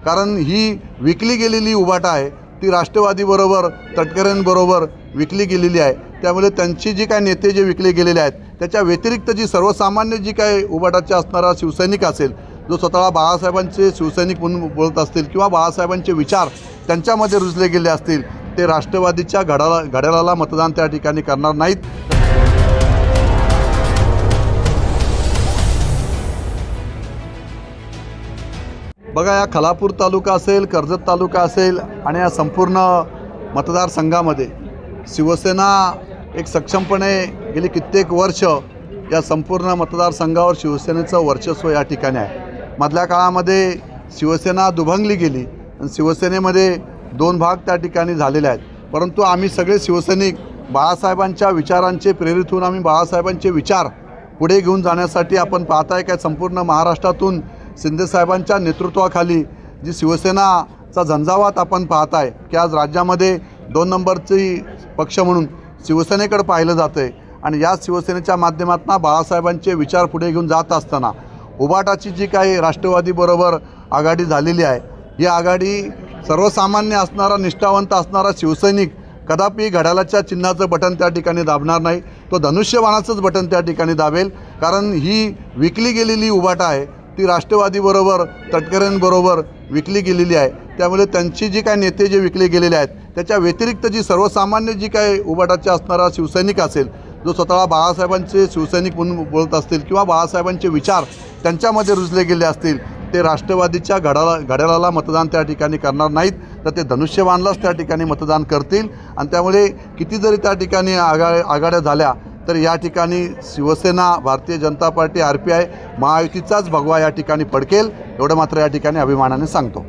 कारण ही विकली गेलेली उभाटा आहे ती राष्ट्रवादीबरोबर तटकरेंबरोबर विकली गेलेली आहे। त्यामुळे त्यांची जी काय नेते जे विकले गेलेले आहेत त्याच्या व्यतिरिक्त जी सर्वसामान्य जी काय उभाटाचे असणारा शिवसैनिक असेल, जो स्वतःला बाळासाहेबांचे शिवसैनिक म्हणून बोलत असतील किंवा बाळासाहेबांचे विचार त्यांच्यामध्ये रुजले गेले असतील, ते राष्ट्रवादीच्या घड्याळाला मतदान त्या ठिकाणी करणार नाहीत। बघा, या खालापूर तालुका असेल, कर्जत तालुका असेल आणि या संपूर्ण मतदारसंघामध्ये शिवसेना एक सक्षमपणे गेली कित्येक वर्ष या संपूर्ण मतदारसंघावर शिवसेनेचं वर्चस्व या ठिकाणी आहे। मधल्या काळामध्ये शिवसेना दुभंगली गेली आणि शिवसेनेमध्ये दोन भाग त्या ठिकाणी झालेले आहेत, परंतु आम्ही सगळे शिवसैनिक बाळासाहेबांच्या विचारांचे प्रेरित होऊन आम्ही बाळासाहेबांचे विचार पुढे घेऊन जाण्यासाठी आपण पाहताय काय संपूर्ण महाराष्ट्रातून शिंदेसाहेबांच्या नेतृत्वाखाली जी शिवसेनाचा झंझावात आपण पाहताय की आज राज्यामध्ये 2 नंबरची पक्ष म्हणून शिवसेनेकडे पाहिलं जातं आहे आणि या शिवसेनेच्या माध्यमातून बाळासाहेबांचे विचार पुढे घेऊन जात असताना उभाटाची जी काही राष्ट्रवादीबरोबर आघाडी झालेली आहे, ही आघाडी सर्वसामान्य असणारा निष्ठावंत असणारा शिवसैनिक कदापि घड्याळाच्या चिन्हाचं बटन त्या ठिकाणी दाबणार नाही, तो धनुष्यबाणाचंच बटन त्या ठिकाणी दाबेल। कारण ही विकली गेलेली उभाटा आहे ती राष्ट्रवादीबरोबर तटकरेंबरोबर विकली गेलेली आहे। त्यामुळे त्यांची जी काय नेते जे विकले गेलेले आहेत त्याच्या व्यतिरिक्त जी सर्वसामान्य जी काय उभाटाचे असणारा शिवसैनिक असेल, जो स्वतःला बाळासाहेबांचे शिवसैनिक म्हणून बोलत असतील किंवा बाळासाहेबांचे विचार त्यांच्यामध्ये रुजले गेले असतील, ते राष्ट्रवादीच्या घड्याळाला मतदान त्या ठिकाणी करणार नाहीत, तर ते धनुष्यबाणालाच त्या ठिकाणी मतदान करतील। आणि त्यामुळे किती जरी त्या ठिकाणी आघाड्या झाल्या तर या ठिकाणी शिवसेना, भारतीय जनता पार्टी, RPI महायुतीचाच भगवा या ठिकाणी फडकेल, एवढं मात्र या ठिकाणी अभिमानाने सांगतो।